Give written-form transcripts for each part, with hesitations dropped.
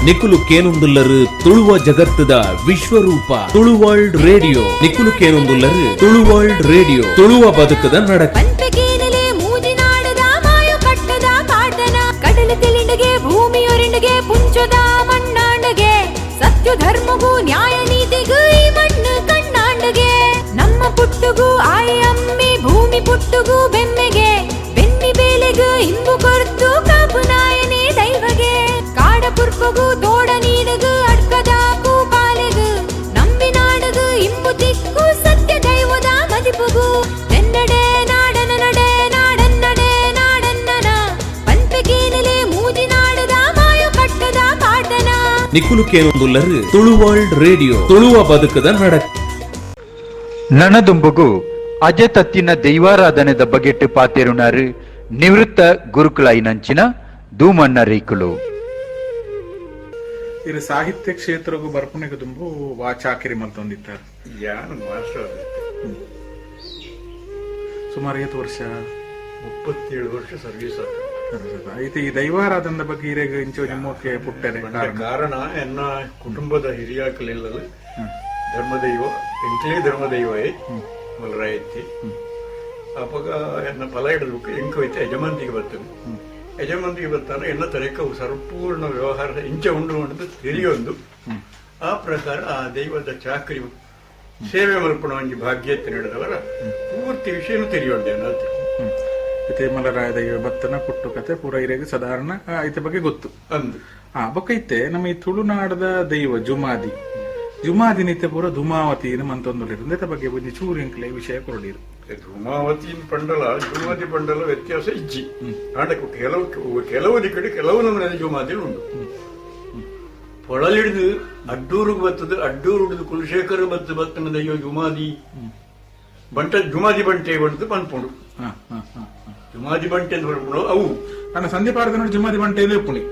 ನಿಕುಲು ಕೇನೊಂದುಲ್ಲರು ತುಳುವ ಜಗತ್ತದ ವಿಶ್ವರೂಪ Tulu world radio. ನಿಕುಲು ಕೇನೊಂದುಲ್ಲರು Tulu world radio, ತುಳುವ ಬದುಕದ ನಡಕ. ಭೂಮಿಯೊರಿಂಡಿಗೆ ಪುಂಚದ ಮಣ್ಣಾಂಡಗೆ ಸತ್ಯ ಧರ್ಮಗೂ ನ್ಯಾಯ ನೀತಿಗೂ ಈ ಮಣ್ಣು ಕಣ್ಣಾಂಡಗೆ. ನಮ್ಮ ಪುಟ್ಟುಗೂ ಆಯಿ ಅಮ್ಮಿ ಭೂಮಿ ಪುಟ್ಟುಗೂ ಬೆಮ್ಮೆಗೆ ಬೆನ್ನಿ ಬೇಲೆಗೂ ಇಂಬು ಕೊರ್ತು ಕಾಪು ನಾಯನೇ ದೈವಗೆ. ಕಾಡ ಪುರ್ಪಗೂ ತೋಡ ನೀಡಗು ಅಡ್ಕದಾಕು ಪಾಲೆಗು ನಂಬಿ ನಾಡಗು ಇಂಬು ತಿಕ್ಕು ಸತ್ಯ ದೈವದ ಮದಿಪುಗು. ಎನ್ನಡೆ ನಾಡನ ನಡೆ ನಾಡನ್ನಡೆ ನಾಡನ್ನನ ಪಂಪೆಗೇನಲೆ ಮೂಜಿ ನಾಡದ ಮಾಯು ಕಟ್ಟದ ಪಾಟನ. ನಿಕುಲು ಕೇನೊಂದುಲ್ಲರು ತುಳು ವರ್ಲ್ಡ್ ರೇಡಿಯೋ, ತುಳುವ ಬದುಕದ ನಡಕ. ನನದುಂಬುಗು ಅಜತತ್ತಿನ ದೈವಾರಾಧನೆದ ಬಗೆಟ್ಟು ಪಾತೆರುನಾರು ನಿವೃತ್ತ ಗುರುಕುಲಾಯಿನಂಚಿನ ಧೂಮಣ್ಣ ರೇಕುಲು. ಇದು ಸಾಹಿತ್ಯ ಕ್ಷೇತ್ರಗೂ ಬರ್ಪುನೆಗೆ ತುಂಬು ವಾಚಾಕಿರಿ ಮಲ್ತೊಂದಿತ್ತಾರೆ. ಸುಮಾರು 8 ವರ್ಷ 37 ವರ್ಷ ಸರ್ವಿಸ್ ಐತೆ. ಈ ದೈವಾರಾಧನದ ಬಗ್ಗೆ ಹಿರಿಯ ಇಂಚು ನಿಮ್ಮಕ್ಕೆ ಪುಟ್ಟರೆ ಕಾರಣ ಎನ್ನ ಕುಟುಂಬದ ಹಿರಿಯಾಕಲಿಲ್ಲಲು ಧರ್ಮದೈವ ಎಂಕ್ಲೇ ಧರ್ಮದೈವೇ ಮಲರಾಯತ್ತಿ ಅಪಗ ಎನ್ನ ಫಲ ಹಿಡಿದು ಎಂಕು ಐತೆ ಯಜಮಾಂತಿಗೆ ಬರ್ತದೆ. ಯಜಮಾಂತಿಗೆ ಬರ್ತಾನೆ ಎನ್ನ ತಲೆಕ ಸಂಪೂರ್ಣ ವ್ಯವಹಾರ ಇಂಚೆ ಉಂಡು ಉಂಡು ತಿಳಿಯೊಂದು ಆ ಪ್ರಕಾರ ಆ ದೈವದ ಚಾಕರಿ ಸೇವೆ ಮಲ್ಪುಣವಂಗಿ ಭಾಗ್ಯತೆ ನಡೆದವರ ಪೂರ್ತಿ ವಿಷಯನೂ ತಿಳಿಯೊಂಡೆ ಅನ್ನತ್ತೆ. ಮತ್ತೆ ಮಲರಾಯ ದೈವ ಬತ್ತನ ಪುಟ್ಟು ಕತೆ ಪೂರ ಹಿರಿಯಾಗಿ ಸಾಧಾರಣ ಐತೆ ಬಗ್ಗೆ ಗೊತ್ತು ಅಂದು ಬೊಕ್ಕೈತೆ ನಮ್ಮ ಈ ತುಳುನಾಡದ ದೈವ ಜುಮಾದಿ ಜುಮಾದಿ ನಿತ್ಯ ಪೂರ ಧೂಮಾವತಿ ಮಂತೊಂದುಳಿರು ಇಂದ ಬಗ್ಗೆ ಒಂದು ಚೂರು ಎಂಕ್ಲೆ ವಿಷಯ ಕೊರಡಿರು. ಧೂಮಾವತಿ ಪಂಡಲ ಜುಮಾದಿ ಪಂಡಲ ವ್ಯತ್ಯಾಸ ಇಜ್ಜಿ ನಾಟಕ ಕೆಲವು ದಿಕ್ಕಡಿ ಕೆಲವು ನಮ್ಮ ಜುಮಾದಿ ಉಂಟು. ಪೊಳಲಿಡಿದು ಅಡ್ಡೂರಿಗೆ ಬರ್ತದೆ, ಅಡ್ಡೂರು ಹಿಡಿದು ಕುಲಶೇಖರ ಬತ್ತನ ದೈವ ಜುಮಾದಿ ಬಂಟ ಜುಮಾದಿ ಬಂಟೆ ಬಂಟು ಪನ್ಪುಂಡು. ಜುಮಾದಿ ಬಂಟೆ ಅಂತ ಬರ್ಪುಡು ಅವು ನನ್ನ ಸಂದೀಪಾರ್ದ ನೋಡಿ ಜುಮಾದಿ ಬಂಟೆ ಉಪ್ಪುಣಿ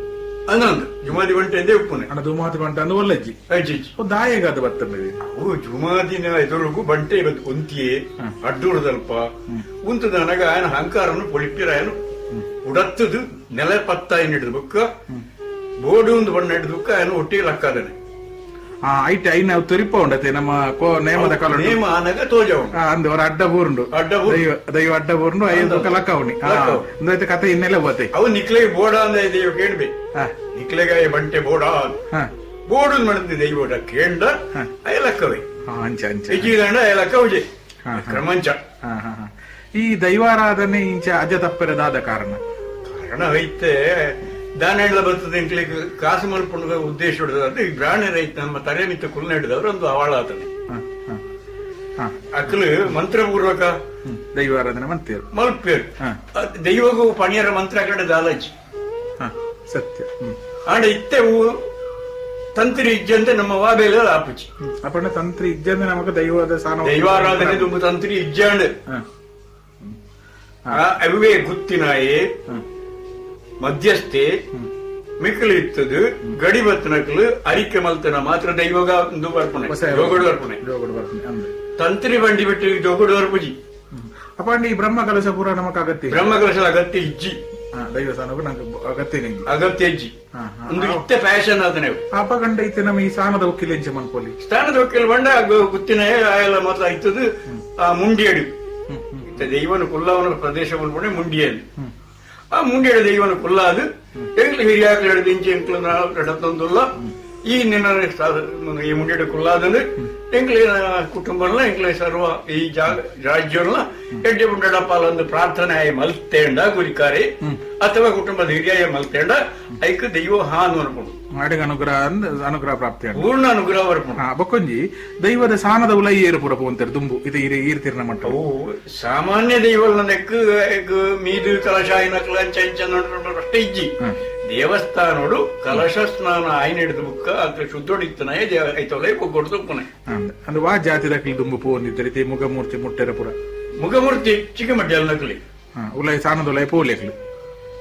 ಅನ್ನೊಂದು ಜುಮಾದಿ ಬಂಟೆ ಎಂದೇ ಉಪ್ಪುನೆ ಅಣ್ಣ ಧೂಮಾವತಿ ಬಂಟೆ ಅಂದು ಒಳ್ಳೆಜ್ಜಿ ಅಜ್ಜಿ ದಾಯಗಾದ ಬರ್ತದೆ. ಅವು ಜುಮಾದಿನ ಎದುರಿಗೂ ಬಂಟೆ ಬಂತು ಒಂತಿಯೇ ಅಡ್ಡೂರದಲ್ಪ ಉಂತದ ನನಗ ಆಯನ ಅಹಂಕಾರನು ಪೊಳಿಪಿರಾಯನು ಉಡತ್ತದು ನೆಲ ಪತ್ತಾಯಿ ಹಿಡಿದು ಬುಕ್ಕ ಬೋರ್ಡು ಒಂದು ಬಣ್ಣ ಹಿಡಿದು ಬುಕ್ಕ ಆಯನ ಒಟ್ಟಿಗೆ ಲಕ್ಕಾದನೆ ಐಟೆ ಐ ನಾವು ತುರಿಪ ಉಂಡತೆ ನಮ್ಮ ನೇಮದ ಕಾಲ ನೇಮ ಆನಾಗ ತೋಜ ಅಂದು ಅವರ ಅಡ್ಡ ಬೂರುಂಡು ದೈವ ಅಡ್ಡ ಬೂರುಂಡು 5 ಲಕ್ಕ ಅವನಿ ಅಂದ್ರೆ ಕತೆ ಇನ್ನೆಲ್ಲ ಹೋತೆ ಅವು ನಿಕ್ಲೆಗೆ ಬೋಡ ಅಂದ್ರೆ ದೈವ ಕೇಳ್ಬೆ ನಿಕ್ಲೆಗ ಬಂಟೆ ಬೋಡ ಬೋಡು ಮಾಡಿದ ದೈವ ಕೇಂಡ ಅಯಲಕ್ಕವೇ ಅಂಚ ಅಂಚ ಹೆಚ್ಚಿಗಂಡ ಅಯಲಕ್ಕ ಉಜೆ ಕ್ರಮಂಚ. ಈ ದೈವಾರಾಧನೆ ಇಂಚ ಅಜ ತಪ್ಪರದಾದ ಕಾರಣ ಐತೆ ದಾನ ಹಿಡ್ದ ಬರ್ತದೆ ಎಂಕ್ಲಿಕ್ಕೆ ಕಾಸು ಮಲ್ಪುಂಡ ಉದ್ದೇಶ ಹಿಡಿದ್ರೆ ಗ್ರಾಣ ರೈತ ನಮ್ಮ ತರೆ ಮಿತ್ತ ಕುಲ್ನ ಹಿಡಿದವ್ರು ಒಂದು ಅವಾಳ ಆತನೆ ಅಕ್ಕಲು ಮಂತ್ರಪೂರ್ವಕ ದೈವಾರಾಧನೆ ಮಂತೇರು ಮಲ್ಪೇರು ದೈವಗೂ ಪಣಿಯರ ಮಂತ್ರ ಕಡೆ ದಾಲಜಿ ಸತ್ಯ ಆಡ ಇತ್ತೆವು ತಂತ್ರಿ ಇಜ್ಜಂತೆ ನಮ್ಮ ವಾಬೇಲ ಆಪುಚಿ ಅಪ್ಪಣ್ಣ ತಂತ್ರಿ ಇಜ್ಜಂದ್ರೆ ನಮಗ ದೈವದ ದೈವಾರಾಧನೆ ತುಂಬ ತಂತ್ರಿ ಇಜ್ಜಾಂಡ್ ಅವೇ ಗುತ್ತಿನಾಯೇ ಮಧ್ಯಸ್ಥೆ ಮಿಕ್ಕಲು ಇತ್ತದು ಗಡಿ ಬತ್ತನಕಲು ಅರಿಕೆ ಮಲ್ತನ ಮಾತ್ರ ದೈವಗ ಒಂದು ಬರ್ಪಣೆ ಜೋಗಡು ಬರ್ಪಣೆ ತಂತ್ರಿ ಬಂಡಿ ಬಿಟ್ಟು ಜೋಗಡು ಬರ್ಪುಜಿ ಅಪ್ಪಂಡಿ ಈ ಬ್ರಹ್ಮ ಕಲಶ ಪೂರ ನಮಕ್ ಅಗತ್ಯ ಬ್ರಹ್ಮ ಕಲಶದ ಅಗತ್ಯ ಇಜ್ಜಿ ದೈವ ಸಾನಗೂ ನಂಗೆ ಅಗತ್ಯ ಇಜ್ಜಿ ಒಂದು ಇತ್ತೆ ಫ್ಯಾಷನ್ ಅದನೆ ಅಪಗಂಡ ಐತೆ ನಮ್ಮ ಈ ಸ್ಥಾನದ ವಕೀಲ ಎಂಚ ಮನ್ಪೋಲಿ ಸ್ಥಾನದ ವಕೀಲ ಬಂಡ ಗುತ್ತಿನ ಆಯಲ್ಲ ಮಾತ್ರ ಆಯ್ತದು ಆ ಮುಂಡಿಯಡಿ ದೈವನ ಕುಲ್ಲವನ ಪ್ರದೇಶ ಮಲ್ಪಣೆ ಮುಂಡಿಯಲ್ಲಿ ಆ ಮುಂಡಿಯ ದೈವನ ಕುಲ್ಲಾದು ಎಂಕ್ಲು ಹಿರಿಯಾಕಲು ಹಿಡಿದು ಇಂಚೆ ಎಂಕ್ಲು ನಡತೊಂದುಲ್ಲ ಈ ನಿನ್ನ ಈ ಮುಂಡಿಯ ಕುಲ್ಲಾದಂದ್ರೆ ಎಂಕ್ಲಿನ ಕುಟುಂಬಲ್ಲ ಎಂಕ್ಲ ಸರ್ವ ಈ ರಾಜ್ಯವನ್ನ ಎಡ್ಡೆ ಮುಂಡಪ್ಪಾಲ ಒಂದು ಪ್ರಾರ್ಥನೆ ಮಲ್ತೇಂಡ ಗುರಿಕಾರಿ ಅಥವಾ ಕುಟುಂಬದ ಹಿರಿಯ ಮಲ್ತೇಂಡ ಐಕ್ ದೈವ ಹಾನು ಅನ್ಕೊಂಡು ಮಾಡಿಗೆ ಅನುಗ್ರಹ ಪ್ರಾಪ್ತಿ ಪೂರ್ಣ ಅನುಗ್ರಹ ಬರ್ಕೊಂಡು ಬಕ್ಕೊಂಜಿ ದೈವದ ಸಾನದ ಉಲೈ ಏರು ಪುರ ಪೋಂತಾರೆ ದುಂಬು ಇದು ಈರ್ತಿರ್ನ ಮಟ್ಟ ಸಾಮಾನ್ಯ ದೈವನ ನೆಕ್ ಮೀದು ಕಲಶಾಯಿನ ಅಂಚ ಅಷ್ಟೇ ಇಜ್ಜಿ ದೇವಸ್ಥಾನೋಡು ಕಲಶ ಸ್ನಾನ ಆಯ್ನ ಹಿಡಿದು ಬುಕ್ಕ ಅದ್ರ ಶುದ್ಧೊಡಿತ್ತನೇ ಐತೊಲೆ ಕೊಡ್ದು ಪುಣೆ ಅಂದ್ರೆ ವಾ ಜಾತಿ ದಕ್ಲಿ ದುಂಬು ಪೋಂದಿದ್ದರೆ ಮುಖಮೂರ್ತಿ ಮುಟ್ಟೆರ ಪುರ ಮುಖಮೂರ್ತಿ ಚಿಕ್ಕ ಮಡ್ಯಲ್ ನಕ್ಲಿ ಉಲೈ ಸಾನದ ಉಲೈ ಪೋಲೆಕ್ಲಿ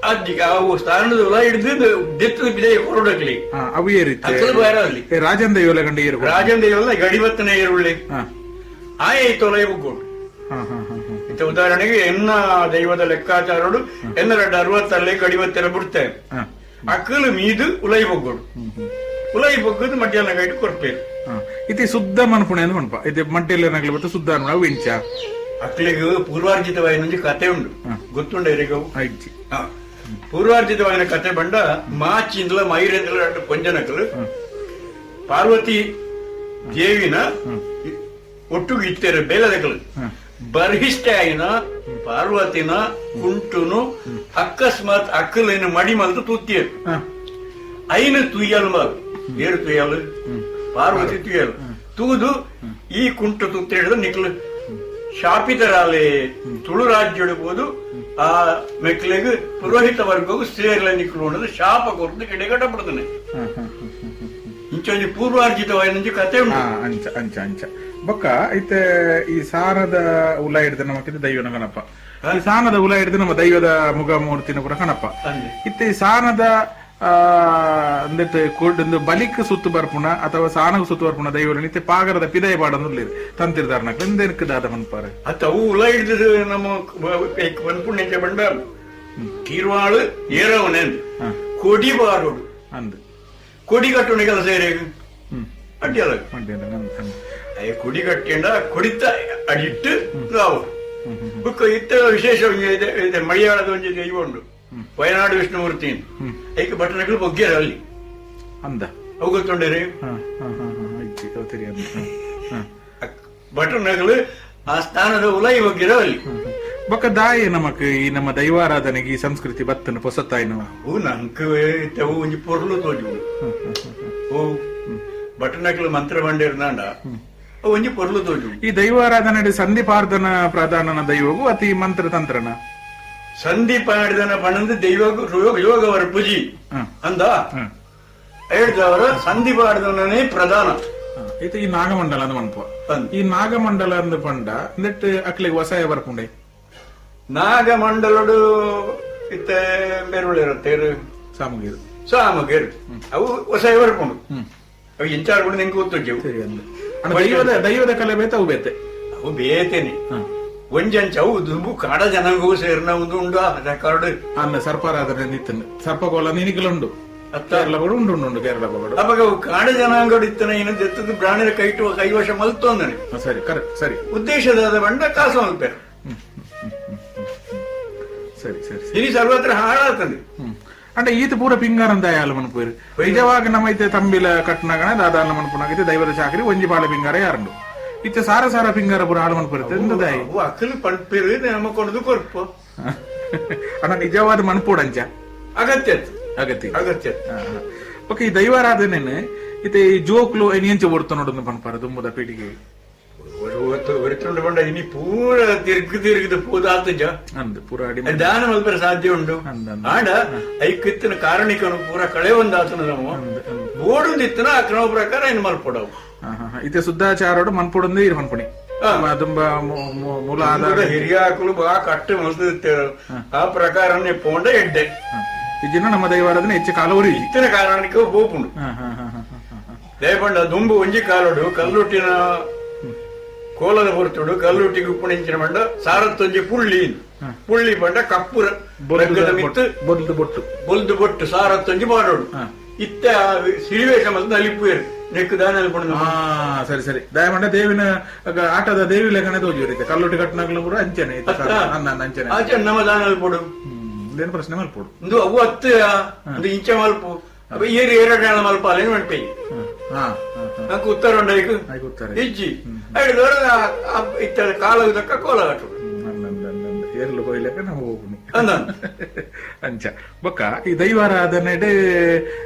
ಅಜ್ಜಿಗೆ ಅವು ಸ್ಥಾನದ ಉಲ ಹಿಡಿದು ದೆತ್ತದ ಬಿದೆ ಕೊರಡಕ್ಲಿ ಅವು ಏರಿತ್ತು ರಾಜನ್ ದೈವಲ ಗಂಡ ಏರು ರಾಜನ್ ದೈವಲ್ಲ ಗಡಿಬತ್ತನೇ ಏರುಳ್ಳಿ ಆಯ್ತೊಲೆ ಬುಗ್ಗೋಡು ಉದಾಹರಣೆಗೆ ಎನ್ನ ದೈವದ ಲೆಕ್ಕಾಚಾರಡು 260 ಗಡಿವತ್ತೆಲ್ಲ ಬಿಡ್ತೇವೆ ಅಕ್ಕಲು ಮೀದು ಉಲೈ ಬೊಗ್ಗೋಡು ಉಲೈ ಬೊಗ್ಗದು ಮಧ್ಯಾಹ್ನ ಗೈಟ್ ಕೊರ್ಪೇರು ಇತಿ ಶುದ್ಧ ಮನ್ಪುಣೆ ಅಂತ ಮನ್ಪ ಇದು ಮಡ್ಡೆಲ್ಲ ನಗಲಿ ಬತ್ತ ಶುದ್ಧ ಅನ್ಪುಣ ಅವು ಇಂಚ ಅಕ್ಲಿಗೆ ಪೂರ್ವಾರ್ಜಿತವಾಯಿನ ಕತೆ ಉಂಡು ಗೊತ್ತುಂಡ ಎರಿಗವು ಐಜಿ ಪೂರ್ವಾರ್ಜಿತವಾಯಿನ ಕತೆ ಬಂಡ ಮಾಚಿಂದಲ ಮೈರೇಂದ್ರ ಕೊಂಜನಕಲು ಪಾರ್ವತಿ ದೇವಿನ ಒಟ್ಟುಗೆ ಇತ್ತೇರು ಬೇಲದಕಲು ಬರ್ಹಿಷ್ಟ ಆಯಿನ ಪಾರ್ವತಿನ ಕುಂಟುನು ಅಕಸ್ಮಾತ್ ಅಕ್ಕಲೇನು ಮಡಿ ಮಲ್ತು ತೂತಿಯರು ಐನ ತುಯ್ಯಲು ಮಾರು ಏರು ತುಯ್ಯಲು ಪಾರ್ವತಿ ತುಯ್ಯಲು ತೂದು ಈ ಕುಂಟು ತುತ್ತ ಹಿಡಿದು ನಿಕ್ಲು ಶಾಪಿತರಾಲೆ ತುಳು ರಾಜ್ಯಡ್ಬೋದು ಆ ಮೆಕ್ಲೆಗ್ ಪುರೋಹಿತ ವರ್ಗವು ಸೇರ್ಲ ನಿಕ್ಲು ಅನ್ನೋದು ಶಾಪ ಕೊರದು ಕಿಡೆಗಟ್ಟ ಬಿಡ್ತಾನೆ ಇಂಚೊಂದು ಪೂರ್ವಾರ್ಜಿತವಾದ ಕತೆ ಉಂಟು ಅಂಚ ಅಂಚ ಅಂಚ ಬೊಕ್ಕ ಐತೆ ಈ ಸಾನದ ಉಲ ಹಿಡಿದ ನಮಕಿದ ದೈವನ ಗಣಪ ಈ ಸಾನದ ಉಲ ಹಿಡಿದು ನಮ್ಮ ದೈವದ ಮುಗ ಮೂರ್ತಿನ ಪುರ ಕಣಪ್ಪ ಇತ್ತೆ ಈ ಸಾನದ ಅಂದಿಟ್ಟು ಬಲಿಕ್ ಸುತ್ತು ಬರ್ಪುಣ ಅಥವಾ ಸಾನಗ ಸುತ್ತು ಬರ್ಪುಣ ದೈವ ನಿತ್ಯ ಪಾಗರದ ಪಿದಯ ಪಾಡಂದು ತಂತಿರ್ದಾರ ಎಂದೆನಕ್ಕೆ ದಾದ ಮನ್ಪಾರ ಅವು ಉಲ ಹಿಡಿದು ನಮ್ಮ ಪನ್ಪುಣ್ಯ ಬಂಡ ಕಿರುವಾಳು ಏರವನೆ ಕೊಡಿ ಬಾರೋಡು ಅಂದ್ ಕೊಡಿ ಕಟ್ಟುಣ ಕೆಲಸ ಏರೇಗು ಅಡ್ಡಿಯಲ್ಲ ಕೊಡಿ ಕಟ್ಟಿಂಡ ಕೊಡಿತ ಅಡಿಟ್ಟು ನಾವು ಬುಕ್ಕ ಇತ್ತ ವಿಶೇಷ ಮಲಯಾಳದ ಒಂದು ದೈವ ಉಂಡು ವಯನಾಡು ವಿಷ್ಣುಮೂರ್ತಿ ಐಕ ಬಟನಗಳು ಬೊಗ್ಗ್ಯಾರ ಅಲ್ಲಿ ಅಂದ ಅವು ಗೊತ್ತುಂಡೇರಿ ಬಟನಗಳು ಆ ಸ್ಥಾನದ ಉಲೈ ಬೊಗ್ಗಿರ ಅಲ್ಲಿ ಬೊಕ್ಕ ದಾಯಿ ನಮಕ್ ಈ ನಮ್ಮ ದೈವಾರಾಧನೆಗೆ ಈ ಸಂಸ್ಕೃತಿ ಬತ್ತನ ಪೊಸತ್ತಾಯ್ನು ಅವು ನಂಕ ಅವು ಒಂಜಿ ಪೊರ್ಲು ತೋಜು ಓ ಬಟನಗಳು ಮಂತ್ರ ಬಂಡಿರ್ನಾಂಡ ಅವು ಒಂಜಿ ಪೊರ್ಲು ತೋಜು ಈ ದೈವಾರಾಧನೆ ಸಂಧಿಪಾರ್ಧನ ಪ್ರಧಾನನ ದೈವಗೂ ಅತಿ ಮಂತ್ರ ತಂತ್ರನ ಸಂಧಿಪಾಡ್ದನ ಪಣಂದು ದೈವ ಯೋಗವರ ಪೂಜಿ ಅಂದ ಹೇಳಿದವರ ಸಂಧಿಪಾಡ್ದನೇ ಪ್ರಧಾನ ಇದು ಈ ನಾಗಮಂಡಲ ಅಂದ್ ಮನ್ಪ ಈ ನಾಗಮಂಡಲ ಅಂದ್ ಪಂಡ ನೆಟ್ ಅಕ್ಲಿಗೆ ಹೊಸಾಯ ಬರ್ಪುಂಡೆ ನಾಗಮಂಡಲಡು ಇತ್ತ ಬೆರುಳಿರುತ್ತೆ ಸಾಮಗೀರು ಸಾಮಗೇರು ಅವು ಹೊಸ ಬರ್ಕೊಂಡು ಅವು ಇಂಚಾರು ಕೂಡ ನಿಂಗೆ ಗೊತ್ತು ದೈವದ ಕಲೆ ಬೇತೆ ಅವು ಬೇತೆ ಅವು ಬೇತೇನೆ ಒಂಜಂಚ ಅವು ದುಂಬು ಕಾಡ ಜನಾಂಗವು ಸೇರ್ನ ಒಂದು ಉಂಡು ಕರಡು ಅನ್ನ ಸರ್ಪಾರಾಧನೆ ನಿತ್ತನು ಸರ್ಪಗೋಲ ನಿನಿಗಲುಂಡು ಕೇರಳ ಕೂಡ ಉಂಡು ಉಂಡು ಕೇರಳ ಕೂಡ ಅವಾಗ ಅವು ಕಾಡ ಜನಾಂಗಡು ಇತ್ತನ ಏನು ಜತ್ತದ ಪ್ರಾಣಿರ ಕೈವಶ ಮಲ್ತೊಂದನೆ ಸರಿ ಕರೆಕ್ಟ್ ಸರಿ ಉದ್ದೇಶದ ಬಂಡ ಕಾಸು ಮಲ್ಪೇರು ಸರಿ ಸರಿ ಇനി ಸರ್ವತ್ರ ಹಾಳಾಗ್ತದೆ అంటే ఈత పూర పింగారం దయాలు మన పేరు నిజವಾಗ ನಮ್ಮೈತೆ ತಂಬಿಲ ಕಟ್ನಾಗಣ ದಾದಾಲ ಮನ್ಪುನಾಗೈತೆ ದೈವದ ಚಾಕರಿ ಒಂಜಿ ಪಾಲ ಪಿಂಗಾರ ಯಾರಂಡು ಇತ್ತೆ ಸಾರ ಸಾರ ಪಿಂಗಾರ ಪೂರ ಹಾಳು ಮನ್ಪುರುತ್ತೆ ಎಂದ ದಾಯಿ ಅಕ್ಕಲು ಪಂಪೇರು ನಮ್ಮ ಕೊಡದು ಕೊರ್ಪು ಅಣ್ಣ ನಿಜವಾದ ಮನ್ಪೋಡಂಚ ಅಗತ್ಯ ಅಗತ್ಯ ಅಗತ್ಯ ಓಕೆ ಈ ದೈವಾರಾಧನೆ ಇತ್ತೆ ಈ ಜೋಕ್ಲು ಎಂಚ ಓಡ್ತು ನೋಡೋದು ಪನ್ಪಾರ ದುಂಬದ ಪೀಟಿಗೆ ഒരുത്തുണ്ട് പണ്ട ഇനി പൂര തിരുക്ക് പൂതാത്തജ ಪುರಾಡಿ ದಾನ ಮಲ್ಪರ ಸಾಧ್ಯ ಉಂಡು ಆಡ ಐಕ್ಕಿತ್ತಿನ ಕಾರಣಿಕನು ಪೂರ ಕಳೆ ಒಂದಾತನ ನಾವು ಓಡುದಿತ್ತನ ಆ ಕ್ರಮ ಪ್ರಕಾರ ಇನ್ನು ಮಲ್ಪಡವು ಇತ್ತೆ ಶುದ್ಧಾಚಾರೋಡು ಮನ್ಪೊಡೊಂದೇ ಇರು ಮನ್ಪುಣಿ ತುಂಬಾ ಮೂಲ ಆಧಾರ ಹಿರಿಯ ಹಾಕಲು ಬಾ ಕಟ್ಟು ಮಲ್ತಿರ್ತೇವೆ ಆ ಪ್ರಕಾರನೇ ಪೋಂಡ ಎಡ್ಡೆ ಇದನ್ನ ನಮ್ಮ ದೈವಾರಾಧನೆ ಹೆಚ್ಚು ಕಾಲವರಿ ಇತ್ತಿನ ಕಾರಣಿಕ ಹೋಪುಂಡು ದಯಪಂಡ ದುಂಬು ಒಂಜಿ ಕಾಲೋಡು ಕಲ್ಲುಟ್ಟಿನ ಕೋಲದ ಹೊರತುಡು ಕಲ್ಲುಟ್ಟಿಗೆ ಉಪ್ಪುಣಿಂಚಿನ ಬಂಡ ಸಾರತ್ತೊಂಜಿ ಪುಳ್ಳಿ ಬಂಡ ಕಪ್ಪುರ ಮಿತ್ತು ಬೊಲ್ದು ಬೊಟ್ಟು ಸಾರತ್ತೊಂಜಿ ಮಾಡೋಡು ಇತ್ತ ಸಿರಿವೇಶ ಮತ್ತು ಅಲಿಪುಯರು ನೆಕ್ಕು ದಾನ ಸರಿ ಸರಿ ದಯಮಂಡ ದೇವಿನ ಆಟದ ದೇವಿ ಲೆಕ್ಕನೆ ತೋಜಿ ಕಲ್ಲುಟ್ಟಿ ಕಟ್ಟನಾಗ್ಲು ಕೂಡ ಅಂಚನೆ ಅಂಚನೆ ಆಚೆ ನಮ್ಮ ದಾನ ಅಲ್ಪಡು ಏನು ಪ್ರಶ್ನೆ ಮಲ್ಪೋಡು ಒಂದು ಅವು ಹತ್ತು ಒಂದು ಇಂಚ ಮಲ್ಪು ಏರಿ ಎರಡು ಮಲ್ಪ ಅಲ್ಲೇನು ಮಲ್ಪೆ ನಂಗೆ ಉತ್ತರ ಉಂಡ ಇಜ್ಜಿ ಐದವರ ಇತ್ತ ಕಾಲದ ತಕ್ಕ ಕೋಲ ಕಟ್ಟು ಏರ್ಲು ಕೊಯ್ಲಕ್ಕ ನಾವು ಹೋಗುನಿ ಅಂಚ ಬೊಕ್ಕ ಈ ದೈವಾರಾಧನೆ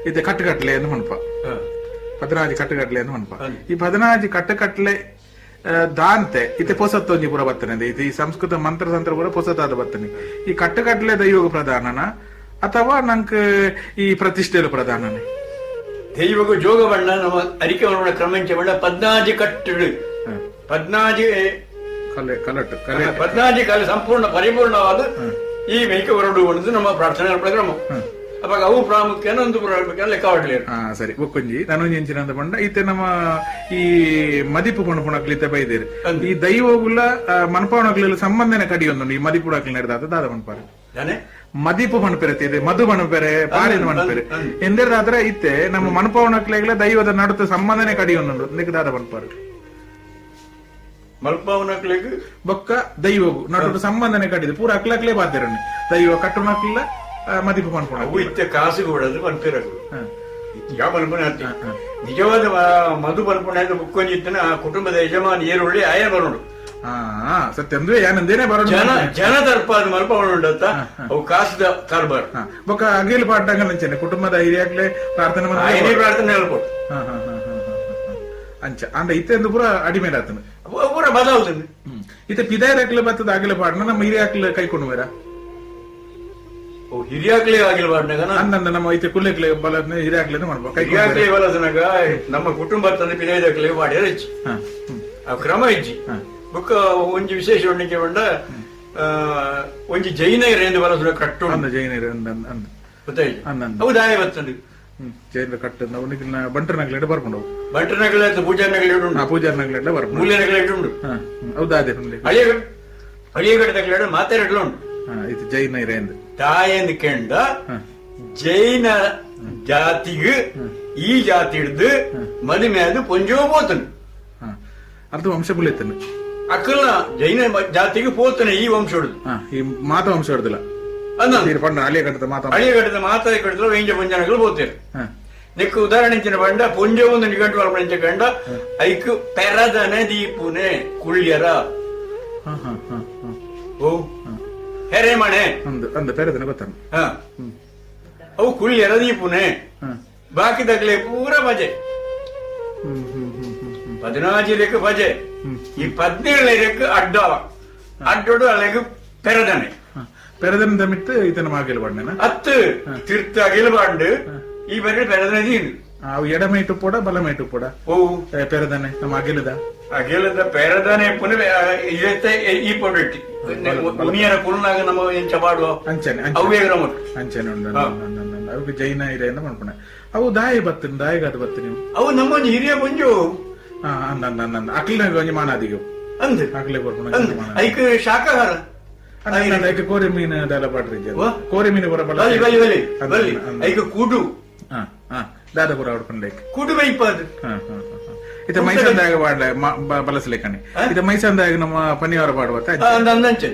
ಇದು ಕಟ್ಟುಕಟ್ಲೆ ಅಂತ ಮನ್ಪ 14 ಕಟ್ಟುಕಟ್ಲೆ ಅಂತ ಮನ್ಪ ಈ 14 ಕಟ್ಟುಕಟ್ಲೆ ದಾಂತೆ ಇತ್ತೆ ಪೊಸತ್ತೊಂಜಿ ಪೂರ ಬರ್ತನೆ ಇದು ಈ ಸಂಸ್ಕೃತ ಮಂತ್ರ ತಂತ್ರ ಪೂರ ಪೊಸತಾದ ಬರ್ತನೆ ಈ ಕಟ್ಟುಕಟ್ಲೆ ದೈವಗ ಪ್ರಧಾನನ ಅಥವಾ ನಂಕ್ ಈ ಪ್ರತಿಷ್ಠೆಲು ಪ್ರಧಾನನೇ ದೈವಗ ಜೋಗ ಬಣ್ಣ ನಮ್ಮ ಅರಿಕೆ ಬಣ್ಣ ಕ್ರಮಂಚ ಬಣ್ಣ 14 ಕಟ್ಟುಡು 14 ಕಲೆ ಸಂಪೂರ್ಣ ಪರಿಪೂರ್ಣವಾದ ಈ ಮೇಕೆ ಹೊರಡು ಅನ್ನೋದು ನಮ್ಮ ಪ್ರಾರ್ಥನೆ ಕ್ರಮ ಅವಾಗ ಅವು ಪ್ರಾಮುಖ್ಯ ಒಂದು ಲೆಕ್ಕವಾಡ್ಲಿ ಸರಿ ಒಕ್ಕೊಂಜಿ ನಾನೊಂಜಿ ಎಂಚಿನ ಅಂತ ಬಂಡ ಇತ್ತೆ ನಮ್ಮ ಈ ಮದಿಪು ಪಣಪುಣಕ್ಲಿತ್ತೆ ಬೈದೇರಿ ಈ ದೈವಗುಲ ಮನಪವಣಕ್ಲೆಲ್ಲ ಸಂಬಂಧನೆ ಕಡಿಯೊಂದು ಈ ಮದಿಪುಡಕ್ಲಿ ನಡೆದಾದ ದಾದ ಮನ್ಪಾರ ಮದಿಪು ಮಣಪೆರೆ ಮಧು ಮಣಪೆರೆ ಪಾರಿನ ಮಣಪೆರೆ ಎಂದಿರದಾದ್ರೆ ಇತ್ತೆ ನಮ್ಮ ಮಣಪವನಕ್ಲೆಗ್ಲ ದೈವದ ನಡುತ್ತ ಸಂಬಂಧನೆ ಕಡಿಯೊಂದು ನಿಗದಾದ ಮಣಪಾರು ಮಲ್ಪವನಕ್ಲೆಗ್ ಬೊಕ್ಕ ದೈವಗು ನಡುತ್ತ ಸಂಬಂಧನೆ ಕಡಿದು ಪೂರ ಅಕ್ಲಕ್ಲೆ ಬಾತಿರಣ್ಣೆ ದೈವ ಕಟ್ಟುನಕ್ಲ ಮದಿಪು ಮಣಪಣ ಅವು ಇತ್ತೆ ಕಾಸು ಕೊಡೋದು ಮಲ್ಪೆರಗು ಯಾವ ಮಲ್ಪನೆ ಆಗ್ತಿ ನಿಜವಾದ ಮಧು ಮಲ್ಪನೆ ಅಂತ ಬುಕ್ಕೊಂಜಿತ್ತನ ಆ ಕುಟುಂಬದ ಯಜಮಾನಿ ಏರುಳ್ಳಿ ಆಯ ಬರೋಡು ಸತ್ಯ ಅಂದ್ರೆ ಏನಂದೇನೆ ಬರೋದು ಜನ ದರ್ಪ ಅದು ಮಲ್ಪವನ ಉಂಡತ್ತ ಅವು ಕಾಸದ ಕಾರ್ಬಾರ್ ಬೊಕ್ಕ ಅಗಿಲ್ ಪಾಡ್ಡಂಗ ನಂಚನೆ ಕುಟುಂಬದ ಹಿರಿಯಾಗ್ಲೆ ಪ್ರಾರ್ಥನೆ ಪ್ರಾರ್ಥನೆ ಹೇಳ್ಕೊಡು ಅಂಚ ಅಂಡ ಇತ್ತೆಂದು ಪೂರ ಅಡಿಮೇಲೆ ಆತನ ಪೂರ ಬದಲಾವತಂದು ಇತ್ತೆ ಪಿದಾಯದಾಗ್ಲೆ ಬತ್ತದ ಅಗಿಲ ಪಾಡ್ನ ನಮ್ಮ ಹಿರಿಯಾಕ್ಲೆ ಕೈಕೊಂಡು ಬೇರ ಹಿರಿಯಾಕ್ಲೆ ಆಗಿಲ್ಲ ಪಾಡ್ನಾಗ ಅಂದಂದ ನಮ್ಮ ಐತೆ ಕುಲ್ಲೆಕ್ಲೆ ಬಲ ಹಿರಿಯಾಕ್ಲೆ ಮಾಡ್ಬೇಕು ಹಿರಿಯಾಕ್ಲೆ ಬಲದನಾಗ ನಮ್ಮ ಕುಟುಂಬ ತಂದೆ ಪಿದಾಯದಾಕ್ಲೆ ಮಾಡಿ ಹೆಚ್ಚಿ ಆ ಕ್ರಮ ಹೆಚ್ಚಿ ಬುಕ್ಕ ಒಂಜಿ ವಿಶೇಷ ಉಂಡಿಕೆ ಉಂಡ ಒಂಜಿ ಜೈನರು ಎಂದು ಬಲಸುರ ಕಟ್ಟು ಅಂದ ಜೈನರು ಗೊತ್ತಾಯ್ತು ಅವು ದಾಯ ಬರ್ತದೆ ಜೈನರು ಕಟ್ಟು ಬಂಟರ್ ನಗಲೆಡ್ ಬರ್ಕೊಂಡು ಬಂಟರ್ ನಗಲ ಪೂಜಾರ್ ನಗಲ ಪೂಜಾರ್ ನಗಲೆಡ್ ಬರ್ಕೊಂಡು ಮೂಲ್ಯ ನಗಲ ಉಂಡು ಹೌದಾದೆ ಹಳಿಯ ಕಟ್ಟದ ಮಾತಾಡಲು ಉಂಟು ಇದು ಜೈನ ಇರೇಂದು ತಾಯಂದು ಕೆಂಡ ಜೈನ ಜಾತಿಗೆ ಈ ಜಾತಿ ಹಿಡ್ದು ಮದುವೆ ಅದು ಪೊಂಜೋ ಪೋತನು ಅದು ವಂಶ ಬುಲೆತನು ಅಕ್ಕಲ್ಲ ಜೈನ ಜಾತಿಗೆ ಪೋತನೆ ಈ ವಂಶ ಹೊಡೆದು ಈ ಮಾತ ವಂಶ ಹೊಡೆದಿಲ್ಲ ಪಂಡ ಹಳಿಯ ಕಟ್ಟದ ಮಾತ ಹಳಿಯ ಕಟ್ಟದ ಮಾತಾಡಿ ಕಟ್ಟಿದ್ರು ವೇಂಜ ಪಂಜನಗಳು ಪೋತೇರು ನೆಕ್ಕು ಉದಾಹರಣೆ ಇಚ್ಚಿನ ಬಂಡ ಪುಂಜ ಒಂದು ನಿಘಂಟು ಅಲ್ಪಂಚ ಕಂಡ ಐಕ್ ಪೆರದನೆ ದೀಪುನೆ ಕುಳ್ಯರ ಓ ಹೆರೆಮಣೆ ಅಂದ ಪೆರದನೆ ಗೊತ್ತಾನ ಅವು ಕುಳ್ಯರ ದೀಪುನೆ ಬಾಕಿದಾಗಲೇ ಪೂರ ಭಜೆ 14 ಭಜೆ ಈ 17 ಅಡ್ಡೋಡು ಅಲ್ಲಿಗೆ ಪೆರದನೆ ಪೆರದನೆ ಮಿಟ್ಟು ಇದನ್ನ ಮಾಗಿಲ್ ಬಾಡ್ನ 10 ತೀರ್ಥ ಅಗಿಲ್ ಬಾಂಡು ಈ ಬರೀ ಪೆರದನೆ ದೀನು ಅವು ಎಡಮೈಟು ಪೋಡ ಬಲಮೈಟು ಪೋಡ ಓ ಪೆರದನೆ ನಮ್ಮ ಅಗಿಲದ ಪೆರದನೆ ಪುನಃ ಇವತ್ತೆ ಈ ಪೊಡಿಟ್ಟಿ ಉನಿಯರ ಪುಲ್ನಾಗ ನಮ್ಮ ಎಂಚ ಮಾಡುವ ಅಂಚನೆ ಅವೇ ಗ್ರಾಮ ಅಂಚನೆ ಉಂಡು ಅವು ಜೈನ ಹಿರಿಯಿಂದ ಮಾಡ್ಕೊಂಡ ಅವು ದಾಯ ಬತ್ತಿನ ದಾಯಗಾದ ಬತ್ತಿ ನೀವು ಅವು ನಮ್ಮ ಹಿರಿಯ ಪುಂಜು ಅಕ್ಲಿನ ಒಂಜಿ ಮಾನಾದಿಗೆ ಅಂದ್ ಅಕ್ಲೆ ಬರ್ಕೊಂಡು ಐಕ್ ಶಾಖಾಹಾರ ಕೋರಿ ಮೀನು ದಲ ಪಾಡ್ರಿ ಕೋರಿ ಮೀನು ಬರ ಐಕ್ ಕೂಡು ದಾದಪುರ ಹೊಡ್ಕೊಂಡೆ ಕೂಡು ಬೈಪಾದು ಇತ ಮೈಸಂದಾಗ ಬಾಡ್ಲ ಬಲಸಲೇಕಣಿ ಇತ ಮೈಸಂದಾಗ ನಮ್ಮ ಪನಿವಾರ ಪಾಡುವ ಅಂದಂಚೆ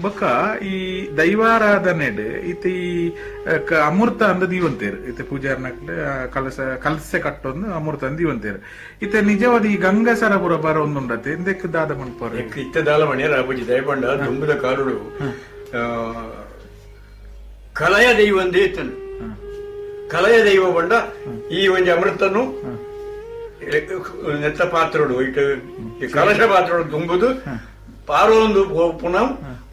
ಬೊಕ್ಕ ಈ ದೈವಾರಾಧನೆಡ್ ಇತ ಈ ಅಮೃತ ಅಂದ ದೀವಂತೇರು ಇತ ಪೂಜಾರ್ನಕ್ಲೆ ಕಲಸೆ ಕಟ್ಟೊಂದು ಅಮೃತ ಅಂದ ದೀವಂತೇರು ಇತ ನಿಜವಾದ ಈ ಗಂಗಸರಪುರ ಬರ ಒಂದುಂಡತೆ ಎಂದಕ್ಕೆ ದಾದ ಮಣ್ಪಾರ ಇತ್ತ ದಾಲ ಮಣಿಯ ರಾಪುಜಿ ದಯಪಂಡ ದುಂಬದ ಕಾರುಡು ಕಲಯ ದೈವಂದೇ ಇತ್ತನು ಕಲಯ ದೈವ ಬಂಡ ಈ ಒಂದು ಅಮೃತನು ನೆತ್ತ ಪಾತ್ರೋಡು ಇಟ್ಟು ಕಲಶ ಪಾತ್ರೋಡು ತುಂಬುದು ಪಾರೊಂದು ಪುನಃ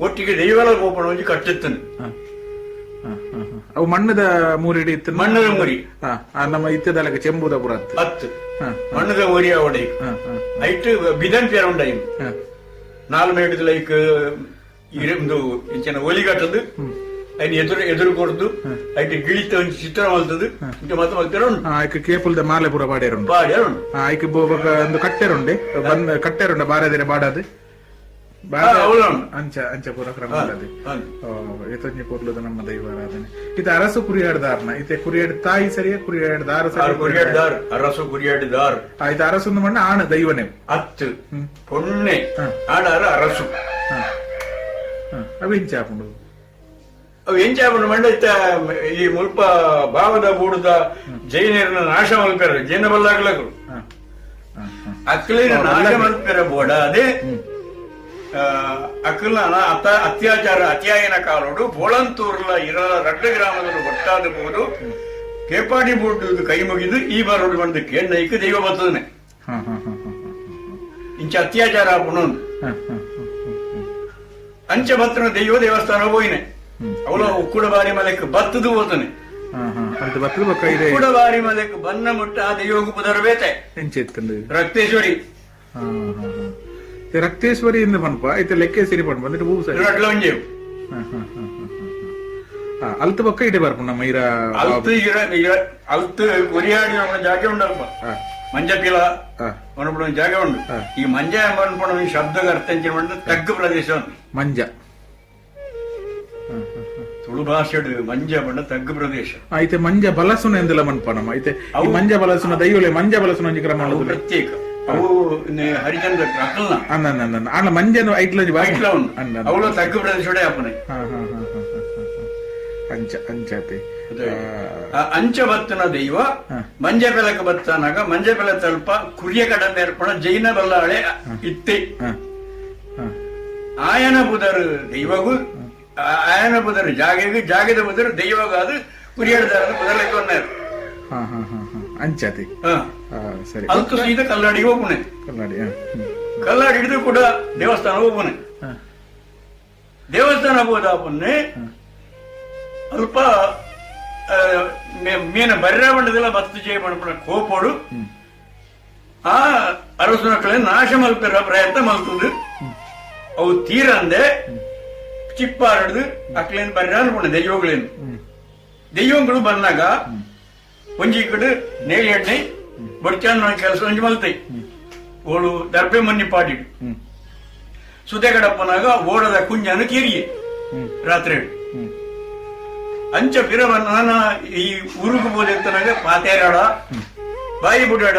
ಒಟ್ಟಿಗೆ ದೈವಲ ಗೋಪಣ ಒಂಜಿ ಕಟ್ಟಿತ್ತನು ಅವು ಮಣ್ಣದ ಮೂರಿಡಿ ಇತ್ತು ಮಣ್ಣದ ಮೂರಿ ನಮ್ಮ ಇತ್ತದಲ್ಲ ಚೆಂಬುದ ಪುರ 10 ಮಣ್ಣದ ಮೂರಿ ಅವಡೆ ಐಟ್ ಬಿದನ್ ಪೇರ ಉಂಡ ನಾಲ್ ಮೇಡಿದ ಲೈಕ್ ಒಂದು ಇಂಚಿನ ಒಲಿಗಟ್ಟದು ಐದು ಎದುರು ಕೊಡ್ದು ಐಟ್ ಗಿಳಿತ ಒಂದು ಚಿತ್ರ ಮಲ್ತದು ಇಂಚ ಮತ್ತೆ ಮಲ್ತಿರ ಕೇಪುಲ್ದ ಮಾಲೆ ಪುರ ಬಾಡ್ಯಾರುಂಡು ಆಯ್ಕೆ ಒಂದು ಕಟ್ಟೆರುಂಡೆ ಬಂದ ಕಟ್ಟೆರುಂಡ ಬಾರದಿರ ಬಾಡದು ಅಂಚ ಅಂಚ ಪುರ ಕ್ರಮ ಎತ್ತೊಂಜಿ ಪೊರ್ಲುದ ನಮ್ಮ ದೈವಾರಾಧನೆ ಇತ ಅರಸು ಕುರಿಯಾಡ್ದಾರ್ನ ಇತ್ತೆ ಕುರಿಯಾಡ್ ತಾಯಿ ಸರಿಯ ಕುರಿಯಾಡ್ದಾರ ಅರಸು ಕುರಿಯಾಡಿದಾರ್ ಆಯ್ತು ಅರಸು ಮಣ್ಣ ಆಣ ದೈವನೇ 10 ಪೊಣ್ಣೆ ಆಡಾರ ಅರಸು ಅವು ಇಂಚ ಹಾಕೊಂಡು ಅವು ಎಂಚಾಪುಂಡು ಮಂಡ ಈ ಮುಲ್ಪ ಭಾವದ ಬೂಡುದ ಜೈನರನ್ನ ನಾಶ ಮಲ್ಪೆರ ಜೈನ ಬಲ್ಲಾಗ್ಲಗಳು ಅಕ್ಲಿನ ನಾಶ ಮಲ್ಪೆರ ಬೋಡ ಅದೇ ಅಕ್ಕಲ್ನ ಅತ್ಯಾಚಾರ ಅತ್ಯಾಯನ ಕಾಲೋಡು ಬೋಳಂತೂರ್ಲ ಇರ ರಡ್ಡ ಗ್ರಾಮದಲ್ಲಿ ಒಟ್ಟಾದಬಹುದು ಕೇಪಾಡಿ ಬೋರ್ಡ್ ಕೈ ಮುಗಿದು ಈ ಬಾರೋಡು ಬಂದು ಕೇಂದ್ರಕ್ಕೆ ದೈವ ಬರ್ತದನೆ ಇಂಚ ಅತ್ಯಾಚಾರ ಪುನೊಂದು ಅಂಚ ಬತ್ತನ ದೈವ ದೇವಸ್ಥಾನ ಹೋಯ್ನೆ ಅವಳ ಉಕ್ಕುಡ ಬಾರಿ ಮಲೆಕ್ ಬತ್ತದು ಹೋತಾನೆ ಉಕ್ಕುಡ ಬಾರಿ ಮಲೆಕ್ ಬನ್ನ ಮುಟ್ಟ ಆ ದೈವಗೂ ಪುದರಬೇತೆ ರಕ್ತೇಶ್ವರಿ ರಕ್ತೇಶ್ವರಿ ಇಂದ ಪನ್ಪ ಐತೆ ಲೆಕ್ಕೇಶ್ವರಿ ಪನ್ಪ ಅಂದ್ರೆ ಭೂ ಸರಿ ಅಲ್ತ ಪಕ್ಕ ಇಡೆ ಬರ್ಪ ನಮ್ಮ ಇರ ಅಲ್ತು ಕೊರಿಯಾಡಿ ಜಾಗ ಉಂಡಲ್ಪ ಮಂಜಪಿಲ ಮನಪಡ ಜಾಗ ಉಂಡು ಈ ಮಂಜ ಮನಪಡ ಶಬ್ದ ಅರ್ಥ ತಗ್ಗು ಪ್ರದೇಶ ಮಂಜ ತುಳು ಭಾಷೆಡು ಮಂಜ ಬಣ್ಣ ತಗ್ಗು ಪ್ರದೇಶ అయితే ಮಂಜ ಬಲಸುನ ಎಂದೆಲ್ಲ ಮನ್ಪನಮ್ಮ ಐತೆ ಈ ಮಂಜ ಬಲಸುನ ದೈವಲೆ ಮಂಜ ಬಲಸುನ ಒಂಜಿ ಕ್ರಮ ಅವು ಪ್ರತ್ಯೇಕ ಅವು ಹರಿಚಂದ್ರ ಅಕಲ್ನ ಅಣ್ಣ ಮಂಜನು ಐಟ್ಲಂಜಿ ಐಟ್ಲ ಉಂಡು ಅವಳು ತಗ್ಗು ಪ್ರದೇಶಡೆ ಆಪನೆ ಅಂಚ ಅಂಚಾತೆ ಅಂಚ ಬತ್ತನ ದೈವ ಮಂಜ ಬೆಲಕ ಬತ್ತನಾಗ ಮಂಜ ಬೆಲ ತಲ್ಪ ಕುರಿಯ ಕಡ ಮೇರ್ಪಣ ಜೈನ ಬಲ್ಲಾಳೆ ಇತ್ತೆ ಆಯನ ಬುಧರು ದೈವಗೂ ಆಯನ ಬುಧರು ಜಾಗೆಗೂ ಜಾಗದ ಬುಧರು ದೈವಗಾದು ಕುರಿಯಾಡದಾರ ಬುಧರ್ಲೆಕ್ಕ ಒన్నారు ಅಂಚಾತೆ ಸರಿ ಅದಕ್ಕೂ ಸೀದಾ ಕಲ್ಲಾಡಿಗೆ ಹೋಗ್ಬುನೆ ಕಲ್ಲಾಡಿ ಹಿಡಿದು ಕೂಡ ದೇವಸ್ಥಾನ ಹೋಗ್ಬುನೆ ದೇವಸ್ಥಾನ ಹೋದಾಪನ್ನೆ ಅಲ್ಪ ಮೀನ ಬರ್ರಾಬಂಡದೆಲ್ಲ ಬತ್ತು ಜಯ ಮಾಡ್ಬಿಡ ಕೋಪೋಡು ಆ ಅರಸನಕ್ಕಳೆ ನಾಶ ಮಲ್ಪಿರ ಪ್ರಯತ್ನ ಮಲ್ತುದು ಅವು ತೀರಂದೆ ಚಿಪ್ಪಾರಡ್ದು ಅಕ್ಲೇನು ಬರ್ರ ಅನ್ಕೊಂಡ ದೆಯ್ಯೋಗಳೇನು ದೆಯ್ಯೋಗಳು ಬಂದಾಗ ಒಂಜಿ ಕಡೆ ನೇಲಿ ಎಣ್ಣೆ ಬಡ್ಚಾನ್ ಕೆಲಸ ಒಂಜಿ ಮಲ್ತೈ ಓಡು ದರ್ಬೆ ಮಣ್ಣಿ ಪಾಡಿಡು ಸುದೆ ಕಡಪ್ಪನಾಗ ಓಡದ ಕುಂಜನು ಕೀರಿಯೆ ರಾತ್ರಿ ಅಂಚ ಪಿರವ ನಾನ ಈ ಊರುಗು ಬೋದೆತ್ತನಾಗ ಪಾತೇರಾಡ ಬಾಯಿ ಬುಡಾಡ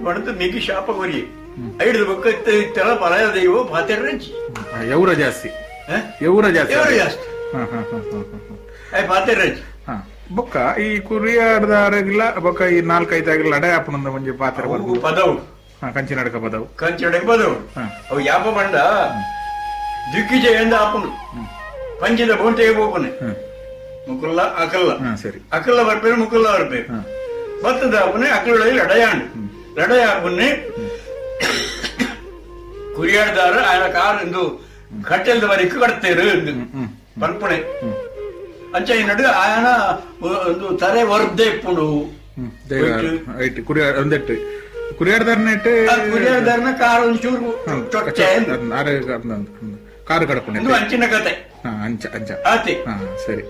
ಬಣದು ಮಿಗಿ ಶಾಪ ಕೊರಿ ಐದು ಬುಕ್ಕ ಇತ್ತೆಲ್ಲ ಪಲಯ ದೈವ ಪಾತೇರ ಎವರ ಜಾಸ್ತಿ ಎವರ ಜಾಸ್ತಿ ಎವರ ಜಾಸ್ತಿ ಪಾತೇರ ಬೊಕ್ಕ ಈ ಕುರಿಯಾಡದಾರಗಿಲ್ಲ ಬೊಕ್ಕ ಈ 4-5 ಆಗಿಲ್ಲ ಅಡೆ ಆಪನಂದ ಒಂಜಿ ಪಾತ್ರ ಪದವು ಕಂಚಿನ ಅಡಕ ಪದವು ಪದವು ಅವು ಯಾಪ ಬಂಡ ದಿಗ್ಗಿಜಯ ಎಂದ ಆಪನು ಪಂಚದ ಬೋಂಟೆಗೆ ಹೋಗ್ಬನೆ ಮುಕುಲ್ಲ ಅಕಲ್ಲ ಸರಿ ಅಕಲ್ಲ ಬರ್ಪೇರು ಮುಕುಲ್ಲ ಬರ್ಪೇರು ಬತ್ತದ ಆಪನೆ ಅಕಲೊಳಗೆ ಲಡಯಾಂಡು ಲಡಯಾಪನ್ನೆ ಕುರಿಯಾಡದಾರ ఆయన ಕಾರ್ ಎಂದು ಕಟ್ಟೆಲ್ದ ವರೆಗೂ ಕಟ್ತೇರು ಪನ್ಪುಣೆ ಅಂಚ ನಡು ಆಯನ ಒಂದು ತರೆ ವರ್ದೆ ಇಪ್ಪುಂಡು ಒಂದೆಟ್ಟು ಕುರಿಯಾಡದಾರನೆಟ್ಟು ಕುರಿಯಾಡದಾರನ ಕಾರ್ ಒಂಚೂರು ಕಾರು ಕಡಪುಣೆ ಅಂಚಿನ ಕತೆ ಅಂಚ ಅಂಚ ಆತಿ ಸರಿ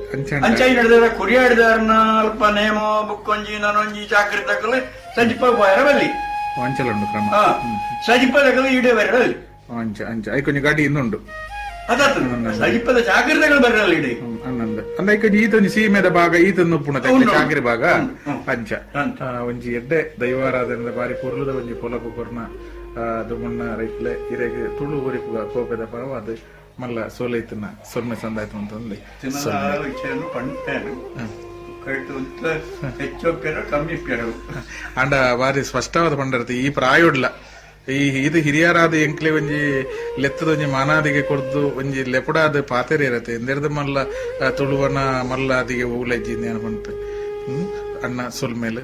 ಅಂಚ ನಡೆದ ಕುರಿಯಾಡದಾರನ ಅಲ್ಪ ನೇಮ ಬುಕ್ಕೊಂಜಿ ನಾನೊಂಜಿ ಚಾಕರಿ ತಕ್ಕಲೆ ಸಂಜಿಪ ಬಲ್ಲಿ ಅಂಚಲ ಉಂಡು ಕ್ರಮ ಸಜಿಪ ತಕ್ಕಲೆ ಈಡೆ ಬರಲಿ ಅಂಚ ಅಂಚ ಐಕೊಂಜಿ ಗಾಡಿ ಇನ್ನುಂಡು ಅದಾತು ಸಜಿಪದ ಚಾಕರಿಗಳು ಬರಲ್ಲ ಇಡೆ ಅನ್ನಂದ ಅಂದ ಐಕೊಂಜಿ ಈತೊಂಜಿ ಸೀಮೆದ ಭಾಗ ಈತನ್ನು ಉಪ್ಪುಣ ಚಾಕರಿ ಭಾಗ ಅಂಚ ಒಂಜಿ ಎಡ್ಡೆ ದೈವಾರಾಧನೆ ಬಾರಿ ಪೊರ್ಲುದ ಒಂಜಿ ಪೊಲಕು ಕೊರ್ನ ಅದು ಮುನ್ನ ರೈತ್ಲೆ ಇರೆಗೆ ತುಳು ಊರಿಪುಗ ಕೋಪದ ಪರವ ಅದು ಮಲ್ಲ ಸೋಲೈತನ ಸೊನ್ನೆ ಸಂದಾಯ್ತು ಅಂತಂದು ಅಂಡ ಬಾರಿ ಸ್ಪಷ್ಟವಾದ ಪಂಡರ್ತಿ ಈ ಪ್ರಾಯೋಡ್ಲ ಈ ಇದು ಹಿರಿಯರಾದ ಎಂಕ್ಲೆ ಒಂಜಿ ಲೆತ್ತದ ಒಂಜಿ ಮಾನಾದಿಗೆ ಕೊಡ್ದು ಒಂಜಿ ಲೆಪುಡಾದ ಪಾತೆರೆ ಇರತ್ತೆ ಎಂದೆರ್ದು ಮಲ್ಲ ತುಳುವನ ಮಲ್ಲ ಅದಿಗೆ ಊಲೆಜ್ಜಿ ಅನ್ಪಂತ ಅಣ್ಣ ಸೊಲ್ಮೇಲು